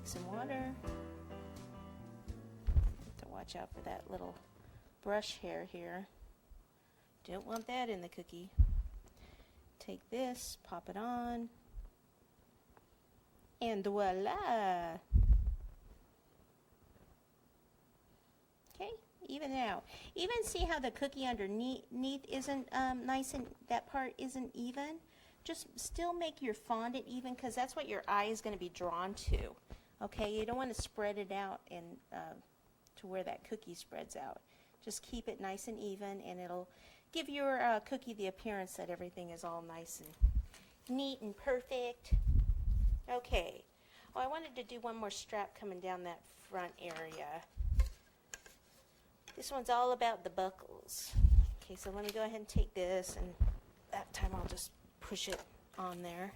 take some water. Have to watch out for that little brush hair here. Don't want that in the cookie. Take this, pop it on, and voila! Okay, even out. Even see how the cookie underneath isn't nice and that part isn't even? Just still make your fondant even, because that's what your eye is going to be drawn to. Okay, you don't want to spread it out and to where that cookie spreads out. Just keep it nice and even, and it'll give your cookie the appearance that everything is all nice and neat and perfect. Okay. Oh, I wanted to do one more strap coming down that front area. This one's all about the buckles. Okay, so let me go ahead and take this, and that time I'll just push it on there.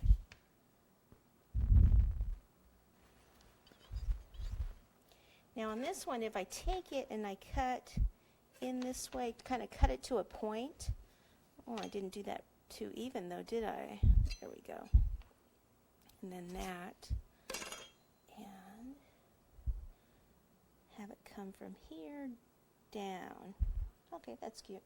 Now on this one, if I take it and I cut in this way, kind of cut it to a point. Oh, I didn't do that too even though, did I? There we go. And then that. And have it come from here down. Okay, that's cute.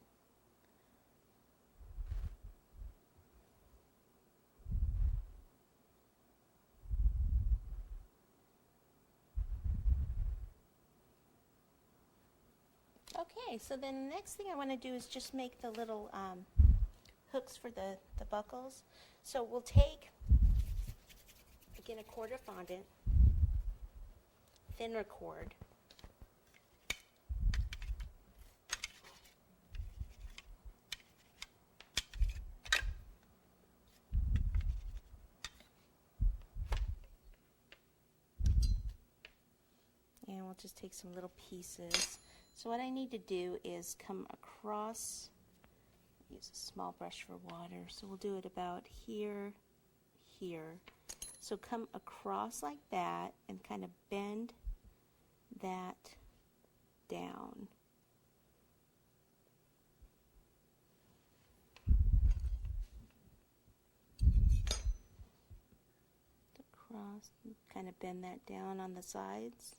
Okay, so then the next thing I want to do is just make the little hooks for the buckles. So we'll take, again, a cord of fondant, thinner cord, and we'll just take some little pieces. So what I need to do is come across, use a small brush for water, so we'll do it about here, here. So come across like that and kind of bend that down. Across, kind of bend that down on the sides.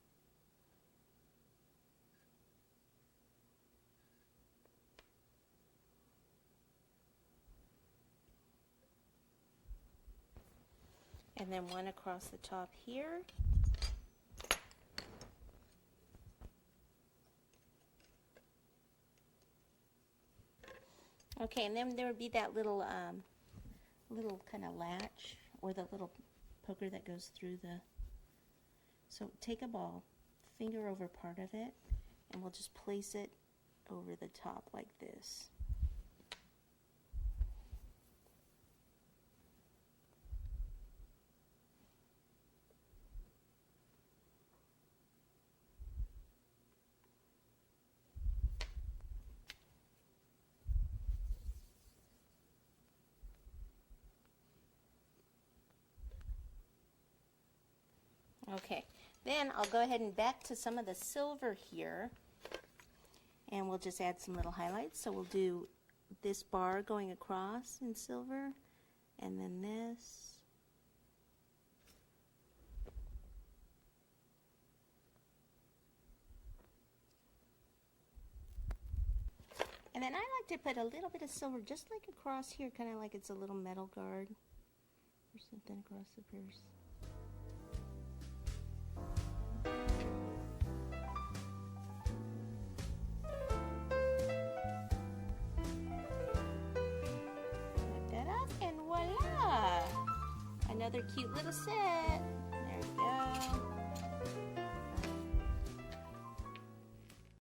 And then one across the top here. Okay, and then there would be that little kind of latch, or the little poker that goes through the. So take a ball, finger over part of it, and we'll just place it over the top like this. Okay, then I'll go ahead and back to some of the silver here, and we'll just add some little highlights. So we'll do this bar going across in silver, and then this. And then I like to put a little bit of silver just like across here, kind of like it's a little metal guard or something across the purse. Another cute little set.